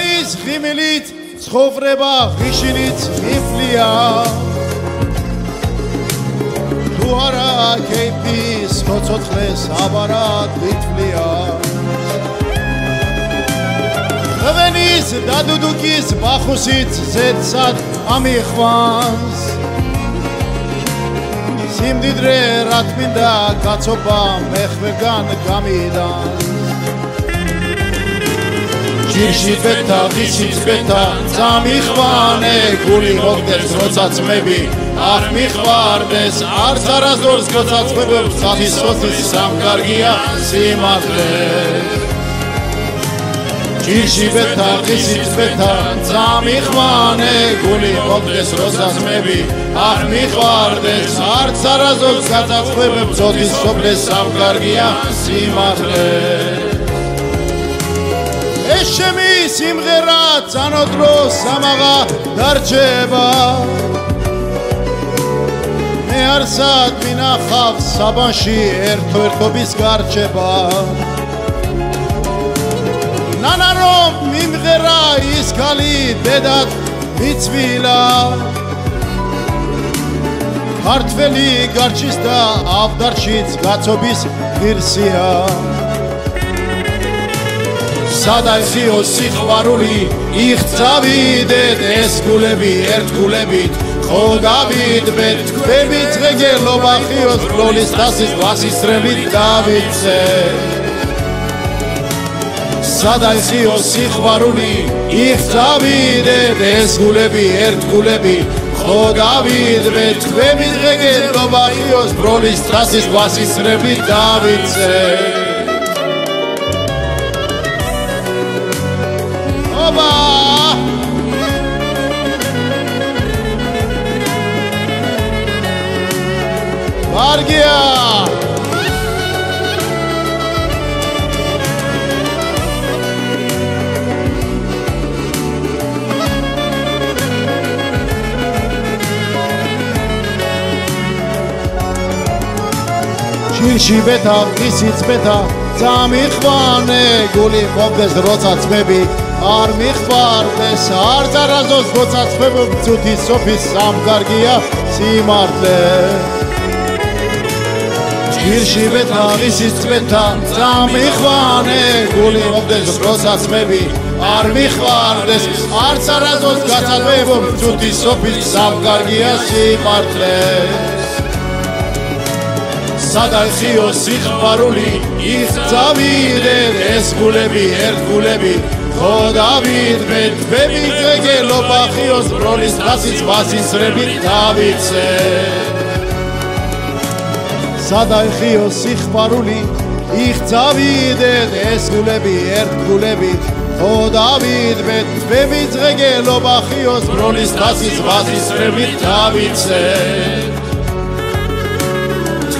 ხვარის ღიმილით ცხოვრება ღიშინით ღიფლია თუ არა კეიფის მოცოცხლეს აბარად ვითვლია ღვენის და დუდუკის ბახუსით ზედსად ამიხვანს სიმდიდრე რა თმინდა კაცობა მეხვეგან გამიდანს ჭირში ბეთა ღისიც ბეთა წამიხვანე გული მოგდეს როცა წმები არ მიხვარდეს არც არასდროს გოცაცმებებს სახის ხოცის სამკარგია სიმართლე ჭირში ბეთა ღისიც ბეთა წამიხვანე გული მოგდეს როცა წმები არ მიხვარდეს არც არასდროს გოცაცმებებს ხოცის სოფლის სამკარგია სიმართლე ეს ჩემი სიმღერა წანოდრო სამაღა დარჩება მე არსად მინახავ საბანში ერთობის გარჩება ნანა რომ მიმღერა ის ქალი დედად მიცვილა ქართველი გარჩის და ავდარშიც გაცობის ღირსია სადაიხიო სიყვარული იხცავიდეთ ეს გულები ერთ გულებით ხო გავიდბეთ თქვენი ძღეგელობა ხიოს ბლოლის დასის ვასისრებით დავიცე სადაიხიო სიყვარული იხცავიდეთ ეს გულები ერთ გულებით ხო გავიდბეთ თქვენი ძღეგელობა ხიოს ბლოლის დასის ვასისრებით დავიცე Margia ჭირში ბეთა ისიც ბეთა წამიხვანე გული მოგდეს როცა წმები არ მიხვარდეს არც არასდროს გოცაცმებებს წუთის სოფის სამკარგია სიმართლე ჭირში ბეთა ისიც ბეთა წამიხვანე გული მოგდეს როცა წმები არ მიხვარდეს არც არასდროს გოცაცმებებს წუთის სოფის სამკარგია სიმართლე სადაიხიო სიყვარული იხცავიდეთ ეს გულები ერთ გულები ხო დავიდბეთ თქვენი ძეგელობა ხიოს ბლოლის დასის ვასისრებით დავიცე სადაიხიო სიყვარული იხცავიდეთ ეს გულები ერთ გულები ხო დავიდბეთ თქვენი ძეგელობა ხიოს ბლოლის დასის ვასისრებით დავიცე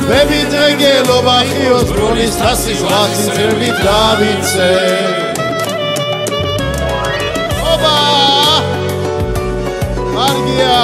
Baby ძეგელობა ხიოს ბლოლის დასის ვასისრებით დავიცე ობა მარგია